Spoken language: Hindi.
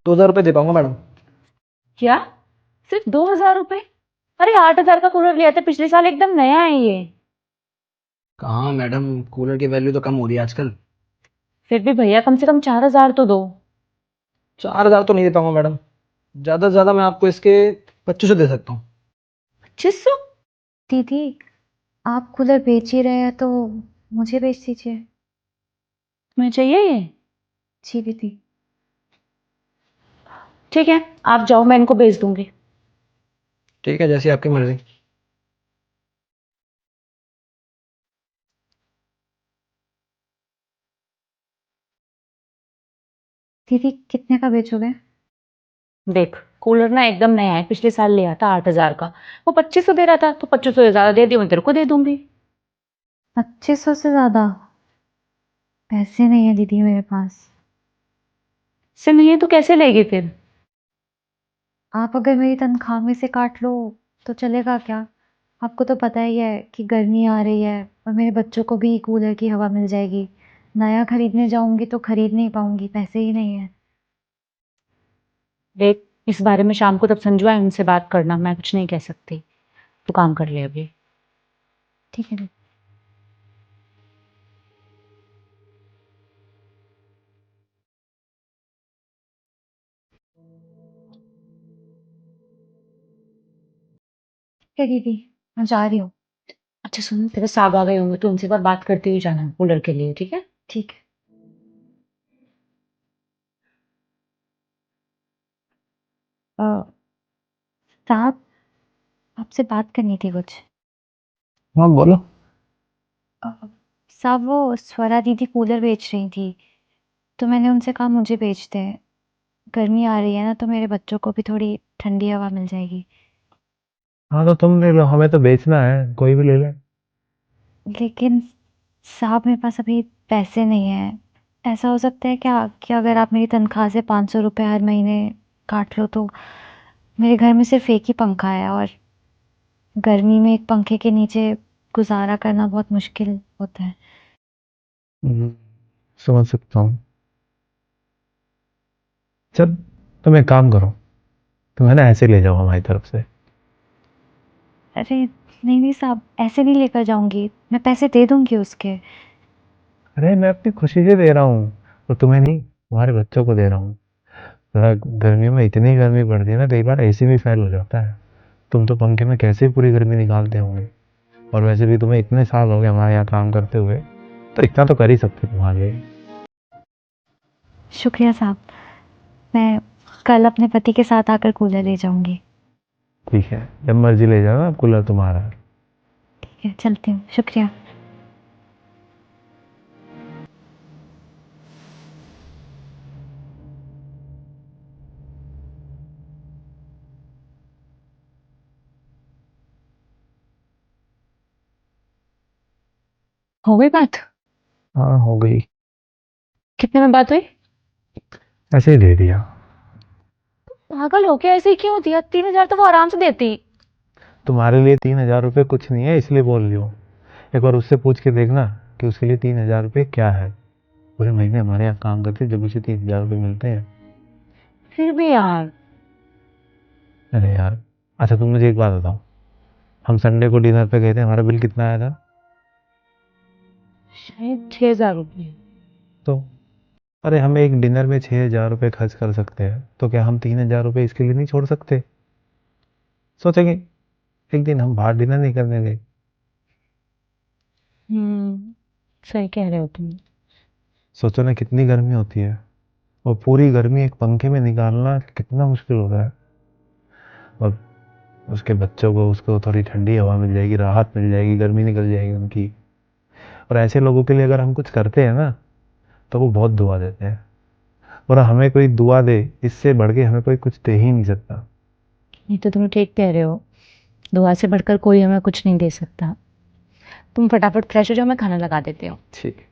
2,000 रुपये दे पाऊंगा मैडम। क्या? सिर्फ 2,000 रुपए? अरे 8,000 का कूलर लिया था पिछले साल, एकदम नया है ये। कहाँ मैडम, कूलर की वैल्यू तो कम हो रही है आजकल। फिर भी भैया कम से कम 4,000 तो दो। 4,000 तो नहीं दे पाऊंगा मैडम। ज़्यादा से ज़्यादा मैं आपको इसके 2500 दे सकता हूँ। 2500? दीदी, आप कूलर बेच ही रहे हैं तो मुझे बेच दीजिए। तुम्हें चाहिए ये? जी दीदी। ठीक है, आप जाओ, मैं इनको भेज दूंगी। ठीक है, जैसी आपकी मर्जी। दीदी कितने का बेचोगे? देख, कूलर ना एकदम नया है, पिछले साल लिया था 8,000 का। वो 2500 दे रहा था, तो 2500 से ज्यादा दे दिया, मैं तेरे को दे दूंगी। 2500 से ज्यादा पैसे नहीं है दीदी मेरे पास। से नहीं है तो कैसे लेगी फिर? आप अगर मेरी तनख्वाह में से काट लो तो चलेगा क्या? आपको तो पता ही है कि गर्मी आ रही है और मेरे बच्चों को भी कूलर की हवा मिल जाएगी। नया खरीदने जाऊंगी तो खरीद नहीं पाऊंगी, पैसे ही नहीं है। देख, इस बारे में शाम को तब संजू आए उनसे बात करना, मैं कुछ नहीं कह सकती। तू काम कर ले अभी। ठीक है दीदी। ठीक है दीदी, मैं जा रही हूँ। अच्छा सुन, तेरे साहब आ गए होंगे तो उनसे एक बार बात करते हुए जाना कूलर के लिए, ठीक है? ठीक है। अ, साहब, आपसे बात करनी थी कुछ। हाँ बोलो। अ, साहब, वो स्वरा दीदी कूलर बेच रही थी तो मैंने उनसे कहा मुझे बेच दें। गर्मी आ रही है ना, तो मेरे बच्चों को भी थोड़ी ठंडी हवा मिल जाएगी। हाँ तो तुम ले लो, हमें तो बेचना है, कोई भी ले ले। लेकिन साहब, मेरे पास अभी पैसे नहीं हैं। ऐसा हो सकता है क्या कि अगर आप मेरी तनख्वाह से 500 रुपये हर महीने काट लो तो मेरे घर में सिर्फ एक ही पंखा है और गर्मी में एक पंखे के नीचे गुजारा करना बहुत मुश्किल होता है। हम्म, समझ सकता हूँ। चल, तुम एक काम करो, तुम है ना ऐसे ले जाओ हमारी तरफ से। अरे नहीं नहीं साहब, ऐसे नहीं लेकर जाऊंगी, मैं पैसे दे दूंगी उसके। अरे मैं अपनी खुशी से दे रहा हूँ, और तुम्हें नहीं, तुम्हारे बच्चों को दे रहा हूँ। थोड़ा गर्मी में इतनी गर्मी पड़ती है ना, कई बार एसी भी फेल हो जाता है। तुम तो पंखे में कैसे पूरी गर्मी निकालते होंगे, और वैसे भी तुम्हें इतने साल हो गए हमारे यहाँ काम करते हुए, तो इतना तो कर ही सकते तुम्हारे लिए। शुक्रिया साहब, मैं कल अपने पति के साथ आकर कूलर ले जाऊंगी। ठीक है, जब मर्जी ले जाओ, कूलर तुम्हारा है। ठीक है, चलती हूँ, शुक्रिया। हो गई बात? हाँ हो गई। कितने में बात हुई? ऐसे ही दे दिया। पागल हो क्या, ऐसे ही क्यों दिया? 3,000 तो वो आराम से देती। तुम्हारे लिए 3,000 रुपये कुछ नहीं है, इसलिए बोल रही हूँ। एक बार उससे पूछ के देखना कि उसके लिए 3,000 रुपये क्या है। पूरे महीने हमारे यहाँ काम करते जब उसे 3,000 रुपये मिलते हैं। फिर भी यार। अरे यार, अच्छा तुम मुझे एक बात बताओ, हम संडे को डिनर पे गए थे, हमारा बिल कितना आया था? शायद 6,000 रुपये। तो अरे हम एक डिनर में 6,000 रुपये खर्च कर सकते हैं, तो क्या हम 3,000 रुपये इसके लिए नहीं छोड़ सकते? सोचेंगे एक दिन हम बाहर डिनर नहीं करने गए। सही कह रहे हो तुम। सोचो ना कितनी गर्मी होती है, और पूरी गर्मी एक पंखे में निकालना कितना मुश्किल होता है। और उसके बच्चों को, उसको थोड़ी ठंडी हवा मिल जाएगी, राहत मिल जाएगी, गर्मी निकल जाएगी उनकी। और ऐसे लोगों के लिए अगर हम कुछ करते हैं ना, तो वो बहुत दुआ देते हैं। और हमें कोई दुआ दे, इससे बढ़ के हमें कोई कुछ दे ही नहीं सकता। ये तो तुम ठीक कह रहे हो। दुआ से बढ़कर कोई हमें कुछ नहीं दे सकता। तुम फटाफट फ्रेश हो जाओ, मैं खाना लगा देती हूँ। ठीक।